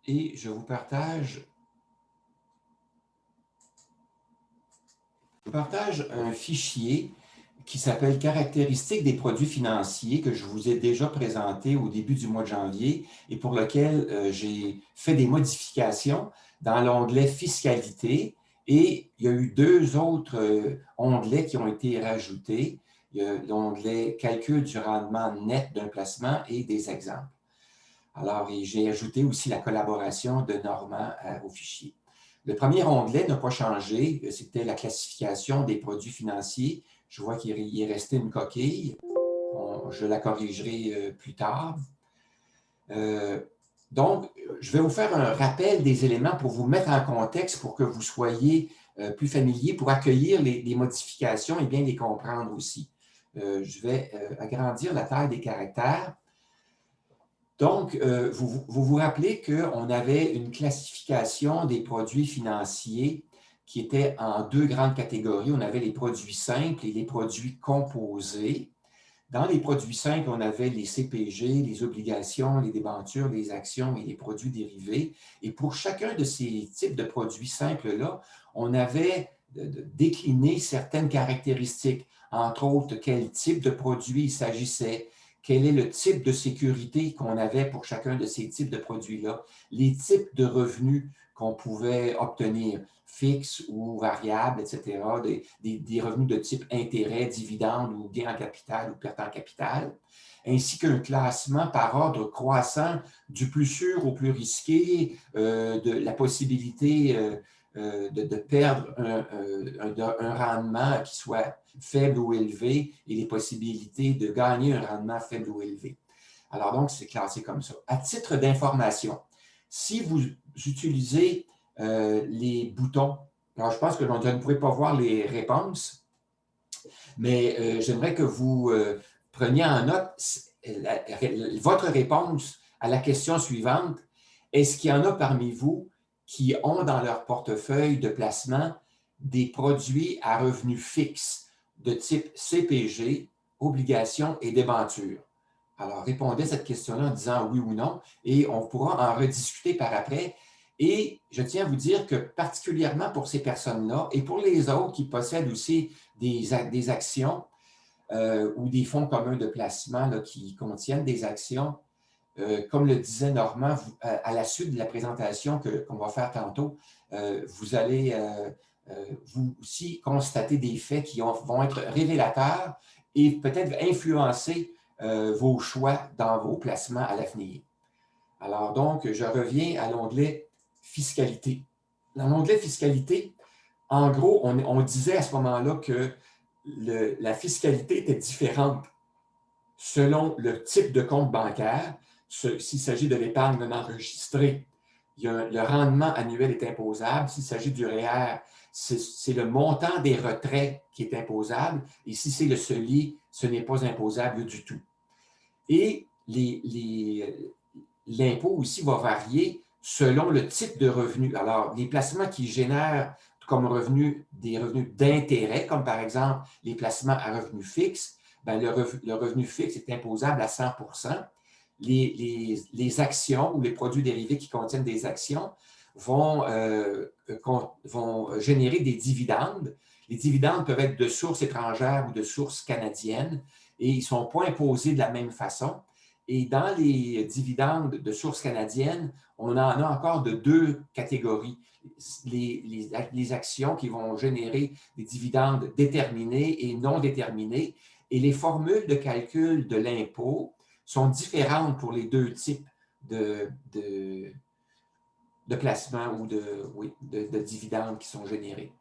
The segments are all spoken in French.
et je vous partage un fichier qui s'appelle Caractéristiques des produits financiers que je vous ai déjà présenté au début du mois de janvier et pour lequel j'ai fait des modifications dans l'onglet Fiscalité et il y a eu deux autres onglets qui ont été rajoutés. Il y a l'onglet Calcul du rendement net d'un placement et des exemples. Alors, j'ai ajouté aussi la collaboration de Normand au fichier. Le premier onglet n'a pas changé, c'était la classification des produits financiers. Je vois qu'il est resté une coquille. Je la corrigerai plus tard. Donc, je vais vous faire un rappel des éléments pour vous mettre en contexte pour que vous soyez plus familier, pour accueillir les modifications et bien les comprendre aussi. Je vais agrandir la taille des caractères. Donc, vous rappelez qu'on avait une classification des produits financiers qui était en deux grandes catégories. On avait les produits simples et les produits composés. Dans les produits simples, on avait les CPG, les obligations, les débentures, les actions et les produits dérivés. Et pour chacun de ces types de produits simples-là, on avait décliné certaines caractéristiques, entre autres quel type de produit il s'agissait, quel est le type de sécurité qu'on avait pour chacun de ces types de produits-là, les types de revenus qu'on pouvait obtenir, fixes ou variables, etc., des revenus de type intérêt, dividende ou gain en capital ou perte en capital, ainsi qu'un classement par ordre croissant du plus sûr au plus risqué, de la possibilité de perdre un rendement qui soit faible ou élevé et les possibilités de gagner un rendement faible ou élevé. Alors donc, c'est classé comme ça. À titre d'information, si vous utilisez les boutons, alors je pense que je ne pourrai pas voir les réponses, mais j'aimerais que vous preniez en note votre réponse à la question suivante. Est-ce qu'il y en a parmi vous qui ont dans leur portefeuille de placement des produits à revenus fixes de type CPG, obligations et débentures? Alors, répondez à cette question-là en disant oui ou non et on pourra en rediscuter par après. Et je tiens à vous dire que particulièrement pour ces personnes-là et pour les autres qui possèdent aussi des actions ou des fonds communs de placement là, qui contiennent des actions, comme le disait Normand, à la suite de la présentation qu'on va faire tantôt, vous allez vous aussi constater des faits qui vont être révélateurs et peut-être influencer vos choix dans vos placements à l'avenir. Alors donc, je reviens à l'onglet Fiscalité. Dans l'onglet Fiscalité, en gros, on disait à ce moment-là que la fiscalité était différente selon le type de compte bancaire. S'il s'agit de l'épargne non enregistrée, le rendement annuel est imposable. S'il s'agit du REER, c'est le montant des retraits qui est imposable. Et si c'est le CELI, ce n'est pas imposable du tout. Et l'impôt aussi va varier selon le type de revenu. Alors, les placements qui génèrent comme revenus des revenus d'intérêt, comme par exemple les placements à revenus fixes, ben le revenu fixe est imposable à 100 les actions ou les produits dérivés qui contiennent des actions vont générer des dividendes. Les dividendes peuvent être de sources étrangères ou de sources canadiennes et ils ne sont pas imposés de la même façon. Et dans les dividendes de sources canadiennes, on en a encore de deux catégories. Les actions qui vont générer des dividendes déterminés et non déterminés. Et les formules de calcul de l'impôt sont différentes pour les deux types de placements ou de dividendes qui sont générés.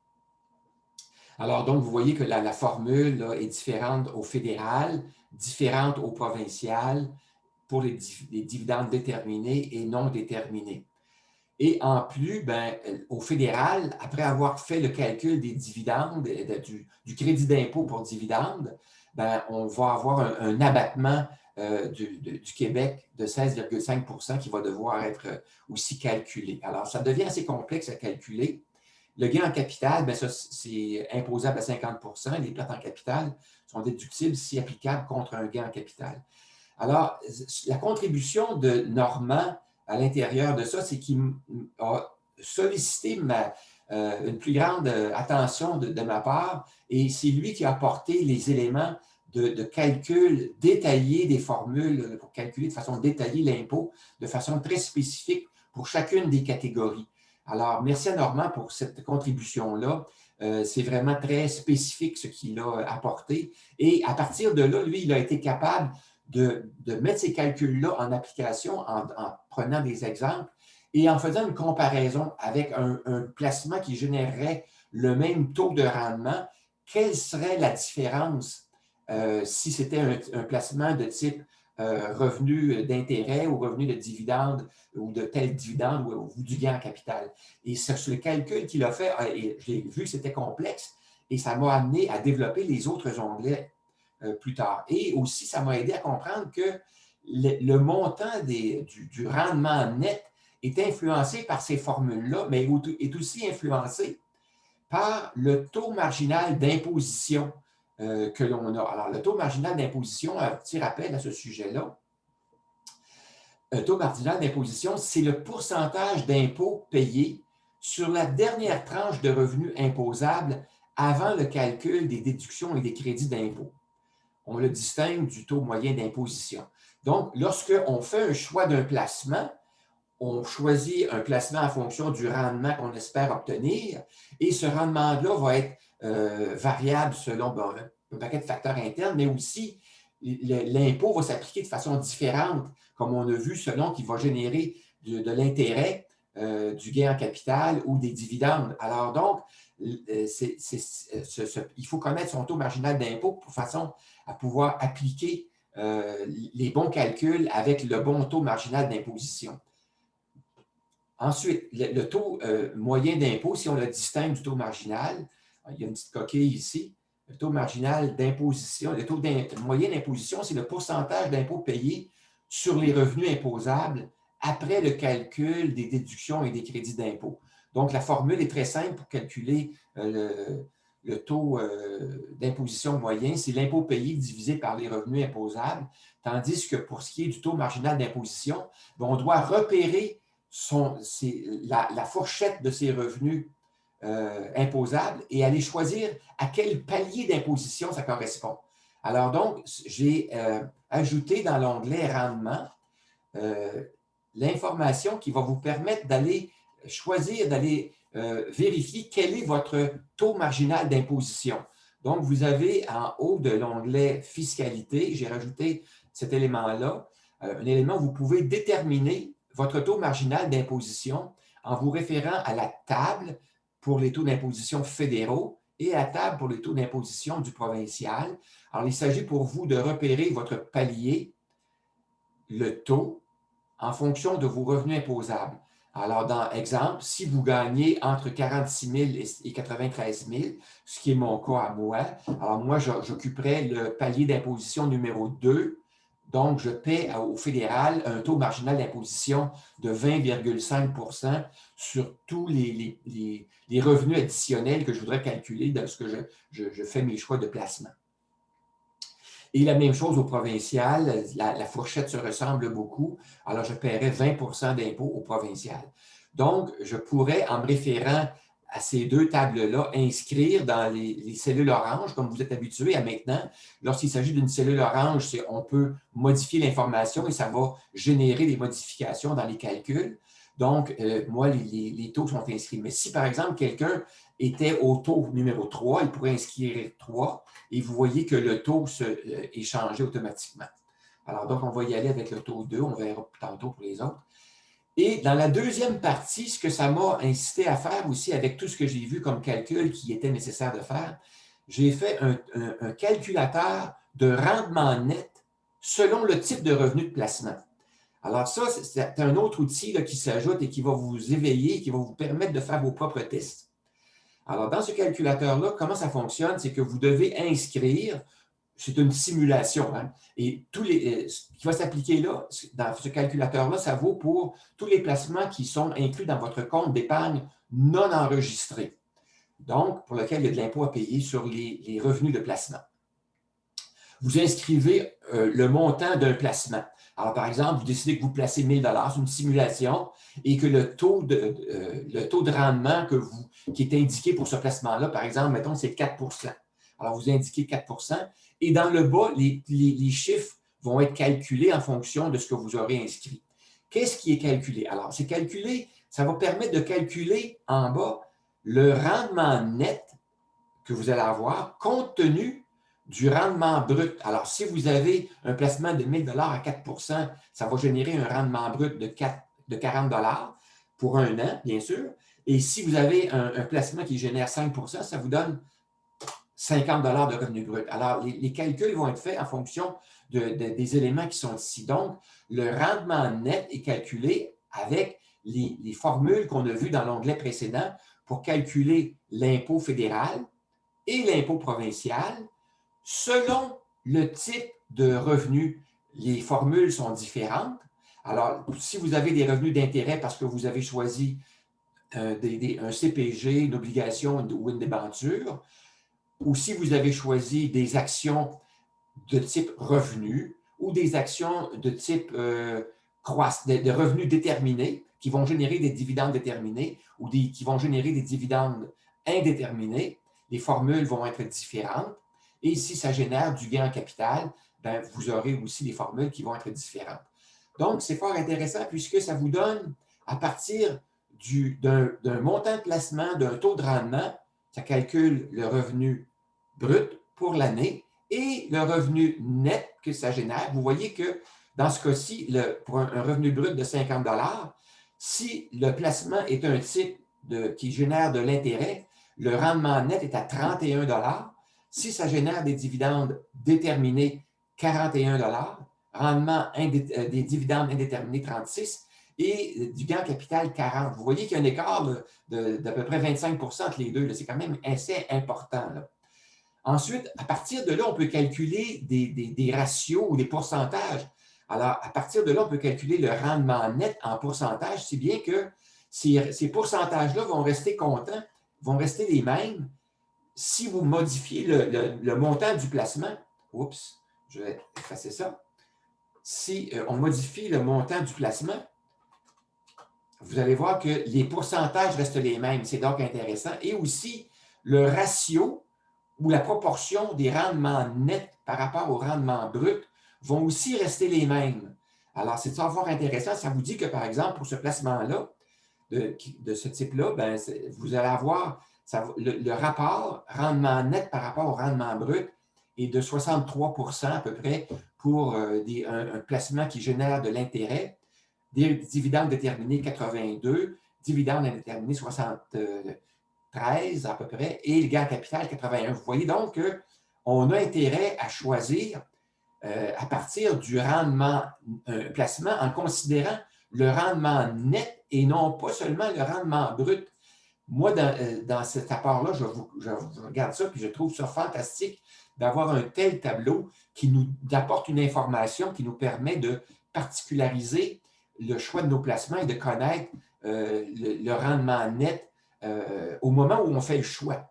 Alors, donc, vous voyez que la formule là, est différente au fédéral, différente au provincial pour les dividendes déterminés et non déterminés. Et en plus, ben, au fédéral, après avoir fait le calcul des dividendes, du crédit d'impôt pour dividendes, ben, on va avoir un abattement du Québec de 16,5 qui va devoir être aussi calculé. Alors, ça devient assez complexe à calculer. Le gain en capital, bien, ça, c'est imposable à 50 les pertes en capital sont déductibles si applicables contre un gain en capital. Alors, la contribution de Normand à l'intérieur de ça, c'est qu'il a sollicité une plus grande attention de ma part, et c'est lui qui a apporté les éléments de calcul détaillé des formules pour calculer de façon détaillée l'impôt, de façon très spécifique pour chacune des catégories. Alors, merci à Normand pour cette contribution-là. C'est vraiment très spécifique ce qu'il a apporté. Et à partir de là, lui, il a été capable de mettre ces calculs-là en application en prenant des exemples et en faisant une comparaison avec un placement qui générerait le même taux de rendement. Quelle serait la différence si c'était un placement de type revenu d'intérêt ou revenu de dividende ou de tel dividende ou du gain en capital. Et sur le calcul qu'il a fait, et j'ai vu que c'était complexe et ça m'a amené à développer les autres onglets plus tard. Et aussi, ça m'a aidé à comprendre que le montant du rendement net est influencé par ces formules-là, mais est aussi influencé par le taux marginal d'imposition que l'on a. Alors, le taux marginal d'imposition, un petit rappel à ce sujet-là, le taux marginal d'imposition, c'est le pourcentage d'impôt payé sur la dernière tranche de revenus imposables avant le calcul des déductions et des crédits d'impôt. On le distingue du taux moyen d'imposition. Donc, lorsqu'on fait un choix d'un placement, on choisit un placement en fonction du rendement qu'on espère obtenir et ce rendement-là va être variable selon un paquet de facteurs internes, mais aussi l'impôt va s'appliquer de façon différente, comme on a vu, selon qu'il va générer de l'intérêt, du gain en capital ou des dividendes. Alors donc, il faut connaître son taux marginal d'impôt de façon à pouvoir appliquer les bons calculs avec le bon taux marginal d'imposition. Ensuite, le taux moyen d'impôt, si on le distingue du taux marginal, il y a une petite coquille ici, le taux marginal d'imposition, le taux moyen d'imposition, c'est le pourcentage d'impôt payé sur les revenus imposables après le calcul des déductions et des crédits d'impôt. Donc, la formule est très simple pour calculer le taux d'imposition moyen, c'est l'impôt payé divisé par les revenus imposables, tandis que pour ce qui est du taux marginal d'imposition, on doit repérer la fourchette de ces revenus imposables et aller choisir à quel palier d'imposition ça correspond. Alors donc, j'ai ajouté dans l'onglet rendement l'information qui va vous permettre d'aller choisir, d'aller vérifier quel est votre taux marginal d'imposition. Donc, vous avez en haut de l'onglet fiscalité, j'ai rajouté cet élément-là, un élément où vous pouvez déterminer votre taux marginal d'imposition en vous référant à la table pour les taux d'imposition fédéraux et à la table pour les taux d'imposition du provincial. Alors, il s'agit pour vous de repérer votre palier, le taux, en fonction de vos revenus imposables. Alors, dans exemple, si vous gagnez entre 46 000 et 93 000, ce qui est mon cas à moi, alors moi, j'occuperais le palier d'imposition numéro 2. Donc, je paie au fédéral un taux marginal d'imposition de 20,5 % sur tous les revenus additionnels que je voudrais calculer lorsque je fais mes choix de placement. Et la même chose au provincial, la fourchette se ressemble beaucoup. Alors, je paierais 20 % d'impôt au provincial. Donc, je pourrais, en me référant à ces deux tables-là, inscrire dans les cellules oranges, comme vous êtes habitué à maintenant. Lorsqu'il s'agit d'une cellule orange, on peut modifier l'information et ça va générer des modifications dans les calculs. Donc, moi, les taux sont inscrits. Mais si, par exemple, quelqu'un était au taux numéro 3, il pourrait inscrire 3 et vous voyez que le taux est changé automatiquement. Alors, donc, on va y aller avec le taux 2, on verra tantôt pour les autres. Et dans la deuxième partie, ce que ça m'a incité à faire aussi avec tout ce que j'ai vu comme calcul qui était nécessaire de faire, j'ai fait un calculateur de rendement net selon le type de revenu de placement. Alors ça, c'est un autre outil là, qui s'ajoute et qui va vous éveiller, qui va vous permettre de faire vos propres tests. Alors, dans ce calculateur-là, comment ça fonctionne? C'est que vous devez inscrire, c'est une simulation, hein, et ce qui va s'appliquer là, dans ce calculateur-là, ça vaut pour tous les placements qui sont inclus dans votre compte d'épargne non enregistré, donc pour lequel il y a de l'impôt à payer sur les revenus de placement. Vous inscrivez le montant d'un placement. Alors, par exemple, vous décidez que vous placez 1 000 c'est une simulation, et que le taux de rendement qui est indiqué pour ce placement-là, par exemple, mettons, c'est 4 Alors, vous indiquez 4 et dans le bas, les chiffres vont être calculés en fonction de ce que vous aurez inscrit. Qu'est-ce qui est calculé? Alors, c'est calculé, ça va permettre de calculer en bas le rendement net que vous allez avoir compte tenu du rendement brut. Alors, si vous avez un placement de 1 000 à 4 ça va générer un rendement brut de 40 pour un an, bien sûr. Et si vous avez un placement qui génère 5 ça vous donne 50 de revenus brut. Alors, les calculs vont être faits en fonction des éléments qui sont ici. Donc, le rendement net est calculé avec les formules qu'on a vues dans l'onglet précédent pour calculer l'impôt fédéral et l'impôt provincial. Selon le type de revenu, les formules sont différentes. Alors, si vous avez des revenus d'intérêt parce que vous avez choisi un CPG, une obligation ou une débenture, ou si vous avez choisi des actions de type revenu ou des actions de type de revenus déterminés qui vont générer des dividendes déterminés ou qui vont générer des dividendes indéterminés, les formules vont être différentes. Et si ça génère du gain en capital, ben, vous aurez aussi des formules qui vont être différentes. Donc, c'est fort intéressant puisque ça vous donne, à partir d'un montant de placement, d'un taux de rendement, ça calcule le revenu brut pour l'année et le revenu net que ça génère. Vous voyez que dans ce cas-ci, pour un revenu brut de 50 si le placement est un type qui génère de l'intérêt, le rendement net est à 31 Si ça génère des dividendes déterminés, 41 rendement des dividendes indéterminés, 36 et du gain en capital, 40. Vous voyez qu'il y a un écart d'à peu près 25 entre les deux. C'est quand même assez important. Là. Ensuite, à partir de là, on peut calculer des ratios ou des pourcentages. Alors, à partir de là, on peut calculer le rendement net en pourcentage, si bien que ces pourcentages-là vont rester comptants, vont rester les mêmes si vous modifiez le montant du placement. Oups, je vais effacer ça. Si on modifie le montant du placement, vous allez voir que les pourcentages restent les mêmes. C'est donc intéressant. Et aussi, le ratio ou la proportion des rendements nets par rapport au rendement brut vont aussi rester les mêmes. Alors, c'est fort intéressant. Ça vous dit que, par exemple, pour ce placement-là, de ce type-là, ben, vous allez avoir le rapport rendement net par rapport au rendement brut est de 63 à peu près pour un placement qui génère de l'intérêt, des dividendes déterminés 82, dividendes indéterminés 73 à peu près, et le gain capital 81. Vous voyez donc qu'on a intérêt à choisir à partir du rendement placement en considérant le rendement net et non pas seulement le rendement brut. Moi, dans cet apport-là, je regarde ça puis je trouve ça fantastique d'avoir un tel tableau qui nous apporte une information qui nous permet de particulariser le choix de nos placements et de connaître le rendement net au moment où on fait le choix.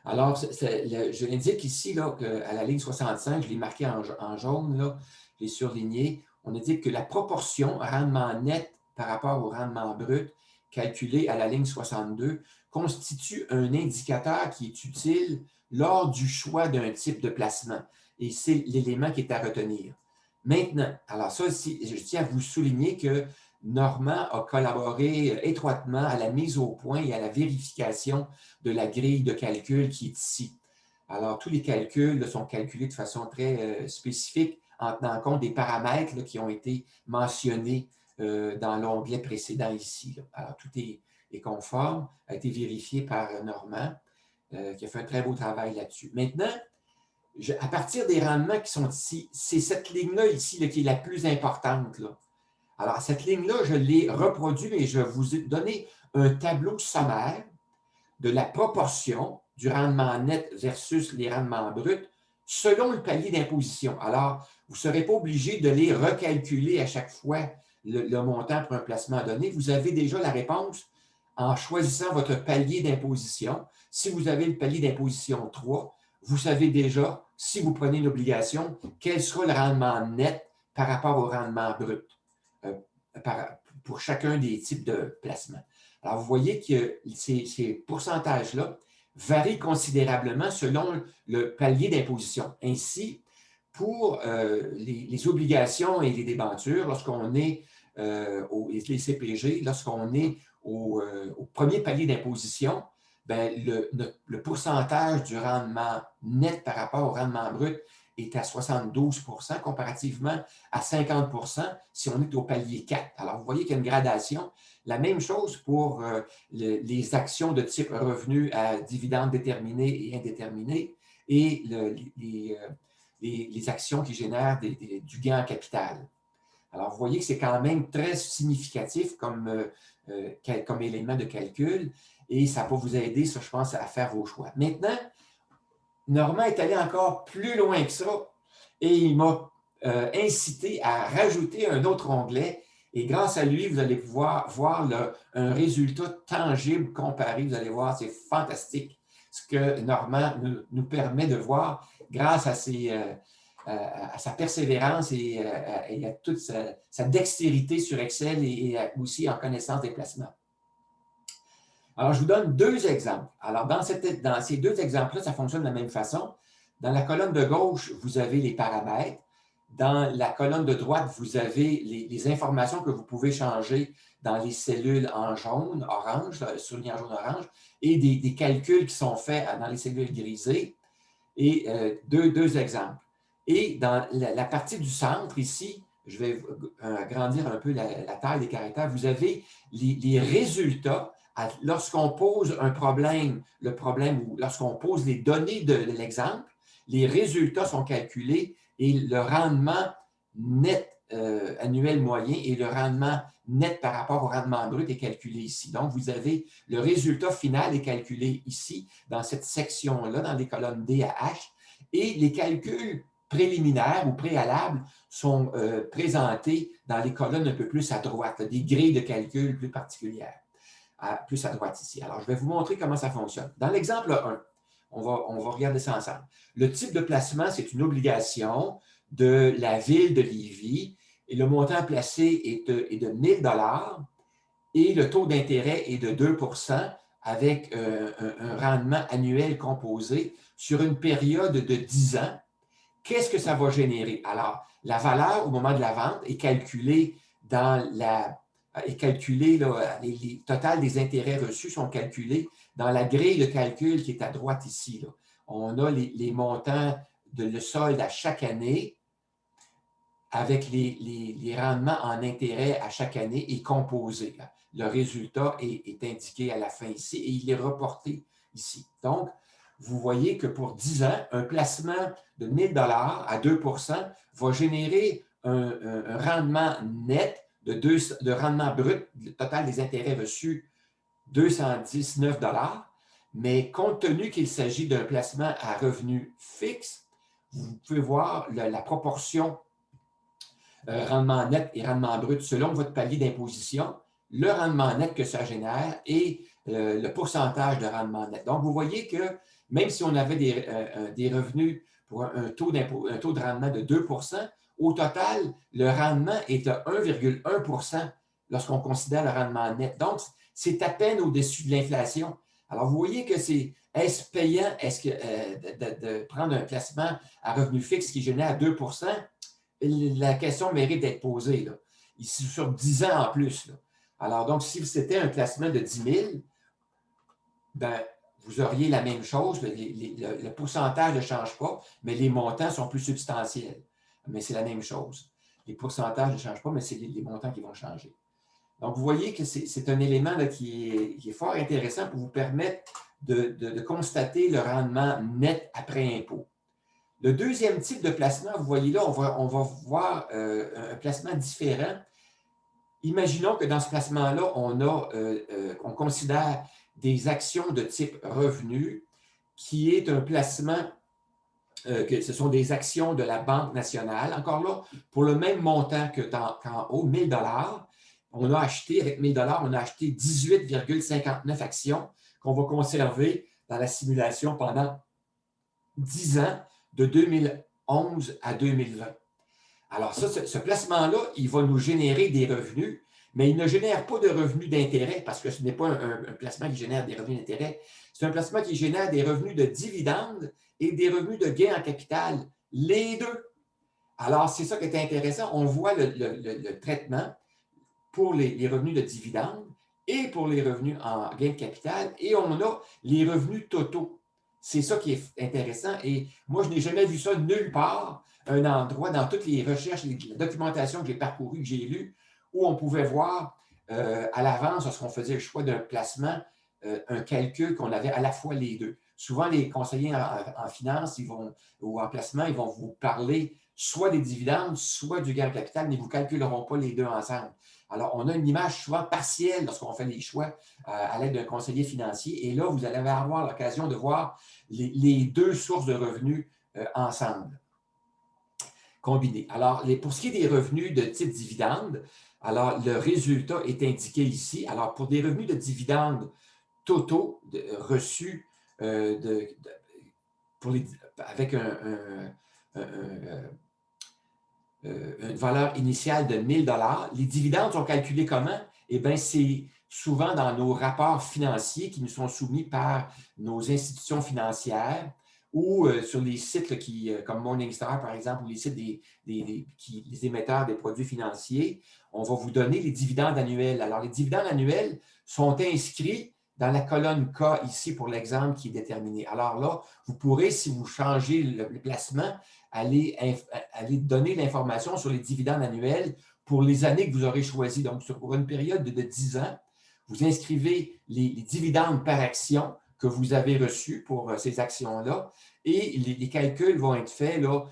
Alors, je l'indique ici, là, à la ligne 65, je l'ai marqué en jaune, là, je l'ai surligné. On indique que la proportion rendement net par rapport au rendement brut calculé à la ligne 62 constitue un indicateur qui est utile lors du choix d'un type de placement. Et c'est l'élément qui est à retenir. Maintenant, alors ça, je tiens à vous souligner que Normand a collaboré étroitement à la mise au point et à la vérification de la grille de calcul qui est ici. Alors, tous les calculs là, sont calculés de façon très spécifique en tenant compte des paramètres là, qui ont été mentionnés dans l'onglet précédent ici. Là. Alors, tout est conforme, a été vérifié par Normand, qui a fait un très beau travail là-dessus. Maintenant, à partir des rendements qui sont ici, c'est cette ligne-là ici là, qui est la plus importante. Là. Alors, cette ligne-là, je l'ai reproduite, mais je vous ai donné un tableau sommaire de la proportion du rendement net versus les rendements bruts selon le palier d'imposition. Alors, vous ne serez pas obligé de les recalculer à chaque fois le montant pour un placement donné. Vous avez déjà la réponse en choisissant votre palier d'imposition. Si vous avez le palier d'imposition 3, vous savez déjà, si vous prenez une obligation, quel sera le rendement net par rapport au rendement brut euh, pour chacun des types de placements. Alors, vous voyez que ces pourcentages-là varient considérablement selon le palier d'imposition. Ainsi, pour les obligations et les débentures, lorsqu'on est les CPG, lorsqu'on est au premier palier d'imposition, ben, le pourcentage du rendement net par rapport au rendement brut est à 72 comparativement à 50 si on est au palier 4. Alors, vous voyez qu'il y a une gradation. La même chose pour les actions de type revenu à dividendes déterminés et indéterminés et les actions qui génèrent du gain en capital. Alors, vous voyez que c'est quand même très significatif comme élément de calcul et ça va vous aider, ça, je pense, à faire vos choix. Maintenant, Normand est allé encore plus loin que ça et il m'a incité à rajouter un autre onglet et grâce à lui, vous allez pouvoir voir un résultat tangible comparé. Vous allez voir, c'est fantastique ce que Normand nous permet de voir grâce à sa persévérance et à toute sa dextérité sur Excel et aussi en connaissance des placements. Alors, je vous donne deux exemples. Alors, dans ces deux exemples-là, ça fonctionne de la même façon. Dans la colonne de gauche, vous avez les paramètres. Dans la colonne de droite, vous avez les informations que vous pouvez changer dans les cellules en jaune, orange, souligné en jaune, orange, et des calculs qui sont faits dans les cellules grisées. Et deux exemples. Et dans la partie du centre, ici, je vais agrandir un peu la taille des caractères, vous avez les résultats. Lorsqu'on pose un problème, ou lorsqu'on pose les données de l'exemple, les résultats sont calculés et le rendement net annuel moyen et le rendement net par rapport au rendement brut est calculé ici. Donc, vous avez le résultat final est calculé ici, dans cette section-là, dans les colonnes D à H, et les calculs préliminaires ou préalables sont présentés dans les colonnes un peu plus à droite, là, des grilles de calcul plus particulières, plus à droite ici. Alors, je vais vous montrer comment ça fonctionne. Dans l'exemple 1, on va regarder ça ensemble. Le type de placement, c'est une obligation de la ville de Lévis et le montant placé est de 1 000 $ et le taux d'intérêt est de 2 avec un rendement annuel composé sur une période de 10 ans. Qu'est-ce que ça va générer? Alors, la valeur au moment de la vente est calculée les totales des intérêts reçus sont calculés dans la grille de calcul qui est à droite ici. Là. On a les montants de le solde à chaque année avec les rendements en intérêt à chaque année est composé. Le résultat est indiqué à la fin ici et il est reporté ici. Donc, vous voyez que pour 10 ans, un placement de 1 000 $ à 2 va générer un rendement net de rendement brut, le total des intérêts reçus, 219 $. Mais compte tenu qu'il s'agit d'un placement à revenu fixe, vous pouvez voir la proportion rendement net et rendement brut selon votre palier d'imposition, le rendement net que ça génère et le pourcentage de rendement net. Donc, vous voyez que même si on avait des revenus pour un taux de rendement de 2 au total, le rendement est de 1,1 lorsqu'on considère le rendement net. Donc, c'est à peine au-dessus de l'inflation. Alors, vous voyez que est-ce payant de prendre un placement à revenu fixe qui génère 2 la question mérite d'être posée, là. Ici, sur 10 ans en plus. Là. Alors, donc, si c'était un placement de 10 000, ben, vous auriez la même chose. Le pourcentage ne change pas, mais les montants sont plus substantiels. Mais c'est la même chose. Les pourcentages ne changent pas, mais c'est les montants qui vont changer. Donc, vous voyez que c'est un élément là, qui est fort intéressant pour vous permettre de constater le rendement net après impôt. Le deuxième type de placement, vous voyez là, on va voir un placement différent. Imaginons que dans ce placement-là, on considère des actions de type revenu, qui est un placement, que ce sont des actions de la Banque nationale. Encore là, pour le même montant qu'en haut, 1 000 $, on a acheté, avec 1 000 $, on a acheté 18,59 actions qu'on va conserver dans la simulation pendant 10 ans, de 2011 à 2020. Alors ça, ce placement-là, il va nous générer des revenus, mais il ne génère pas de revenus d'intérêt parce que ce n'est pas un placement qui génère des revenus d'intérêt. C'est un placement qui génère des revenus de dividendes et des revenus de gains en capital, les deux. Alors, c'est ça qui est intéressant. On voit le traitement pour les revenus de dividendes et pour les revenus en gains de capital, et on a les revenus totaux. C'est ça qui est intéressant, et moi, je n'ai jamais vu ça nulle part, un endroit dans toutes les recherches, la documentation que j'ai parcourue, que j'ai lue, où on pouvait voir à l'avance, lorsqu'on faisait le choix d'un placement, un calcul qu'on avait à la fois les deux. Souvent, les conseillers en finance ou en placement, ils vont vous parler soit des dividendes, soit du gain en capital, mais ils ne vous calculeront pas les deux ensemble. Alors, on a une image souvent partielle lorsqu'on fait les choix à l'aide d'un conseiller financier. Et là, vous allez avoir l'occasion de voir les deux sources de revenus ensemble, combinés. Alors, pour ce qui est des revenus de type dividende, alors le résultat est indiqué ici. Alors, pour des revenus de dividendes totaux reçus avec une valeur initiale de 1 000 $. Les dividendes sont calculés comment? Eh bien, c'est souvent dans nos rapports financiers qui nous sont soumis par nos institutions financières ou sur les sites comme Morningstar, par exemple, ou les sites les émetteurs des produits financiers. On va vous donner les dividendes annuels. Alors, les dividendes annuels sont inscrits dans la colonne K ici pour l'exemple qui est déterminé. Alors là, vous pourrez, si vous changez le placement, aller donner l'information sur les dividendes annuels pour les années que vous aurez choisies. Donc, pour une période de 10 ans, vous inscrivez les dividendes par action que vous avez reçus pour ces actions-là et les calculs vont être faits là,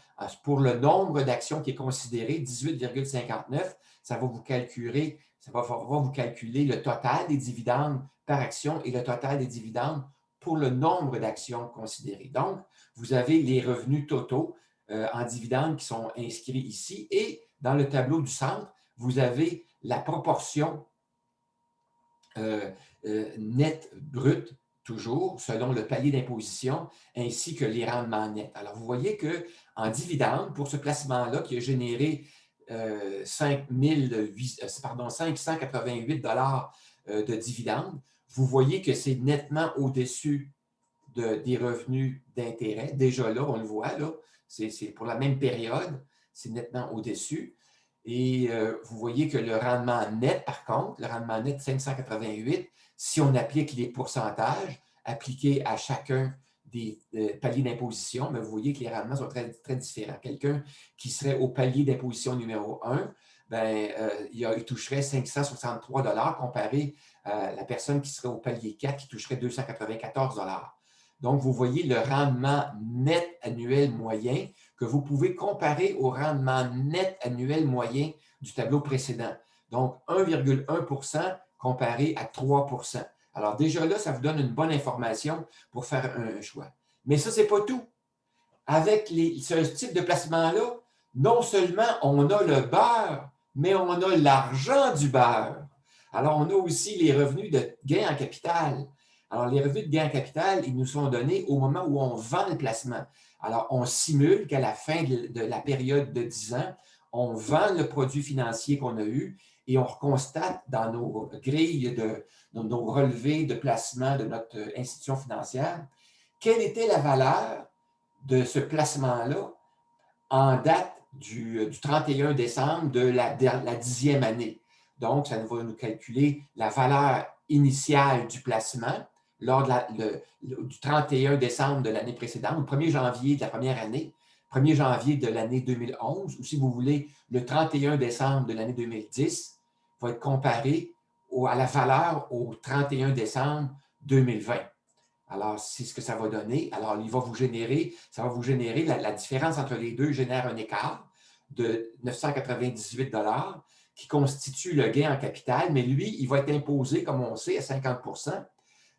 pour le nombre d'actions qui est considéré, 18,59. Ça va vous calculer le total des dividendes par action et le total des dividendes pour le nombre d'actions considérées. Donc, vous avez les revenus totaux en dividendes qui sont inscrits ici. Et dans le tableau du centre, vous avez la proportion net brut, toujours, selon le palier d'imposition, ainsi que les rendements nets. Alors, vous voyez qu'en dividendes, pour ce placement-là, qui a généré 588 $ de dividendes, vous voyez que c'est nettement au-dessus des revenus d'intérêt. Déjà là, on le voit, là, c'est pour la même période, c'est nettement au-dessus. Et vous voyez que le rendement net, par contre, le rendement net 588, si on applique les pourcentages appliqués à chacun des paliers d'imposition, vous voyez que les rendements sont très, très différents. Quelqu'un qui serait au palier d'imposition numéro 1, il toucherait 563 $ comparé à la personne qui serait au palier 4 qui toucherait 294 $. Donc, vous voyez le rendement net annuel moyen que vous pouvez comparer au rendement net annuel moyen du tableau précédent. Donc, 1,1 % comparé à 3 %. Alors, déjà là, ça vous donne une bonne information pour faire un choix. Mais ça, ce n'est pas tout. Avec ce type de placement-là, non seulement on a le beurre, mais on a l'argent du beurre. Alors, on a aussi les revenus de gain en capital. Alors, les revenus de gain en capital, ils nous sont donnés au moment où on vend le placement. Alors, on simule qu'à la fin de la période de 10 ans, on vend le produit financier qu'on a eu et on constate dans nos grilles, dans nos relevés de placement de notre institution financière, quelle était la valeur de ce placement-là en date du 31 décembre de la 10e année. Donc, ça va nous calculer la valeur initiale du placement lors du 31 décembre de l'année précédente, au 1er janvier de la première année, 1er janvier de l'année 2011, ou si vous voulez, le 31 décembre de l'année 2010, va être comparé à la valeur au 31 décembre 2020. Alors, c'est ce que ça va donner. Alors, ça va vous générer la différence entre les deux génère un écart de 998 $ qui constitue le gain en capital, mais lui, il va être imposé, comme on sait, à 50 %.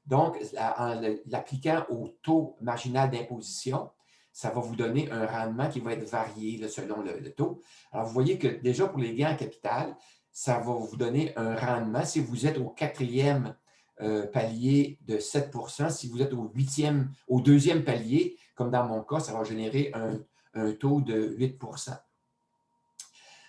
Donc, en l'appliquant au taux marginal d'imposition, ça va vous donner un rendement qui va être varié là, selon le taux. Alors, vous voyez que déjà pour les gains en capital, ça va vous donner un rendement. Si vous êtes au quatrième palier de 7 %, si vous êtes au deuxième palier, comme dans mon cas, ça va générer un taux de 8 %.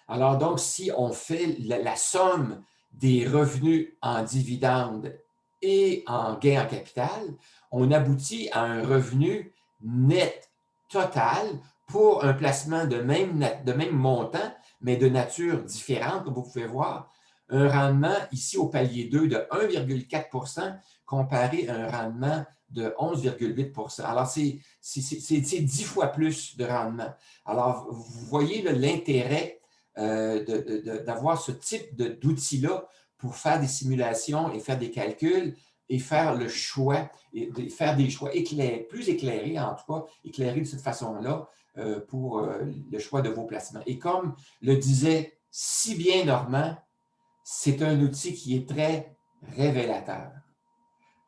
Alors donc, si on fait la somme des revenus en dividendes et en gains en capital, on aboutit à un revenu net total pour un placement de même montant, mais de nature différente, comme vous pouvez voir. Un rendement ici au palier 2 de 1,4 comparé à un rendement de 11,8 Alors, c'est 10 fois plus de rendement. Alors, vous voyez l'intérêt d'avoir ce type d'outil-là pour faire des simulations et faire des calculs et faire le choix, et faire des choix plus éclairés, en tout cas, éclairés de cette façon-là pour le choix de vos placements. Et comme le disait si bien Normand, c'est un outil qui est très révélateur.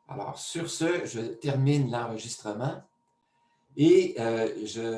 Alors, sur ce, je termine l'enregistrement et je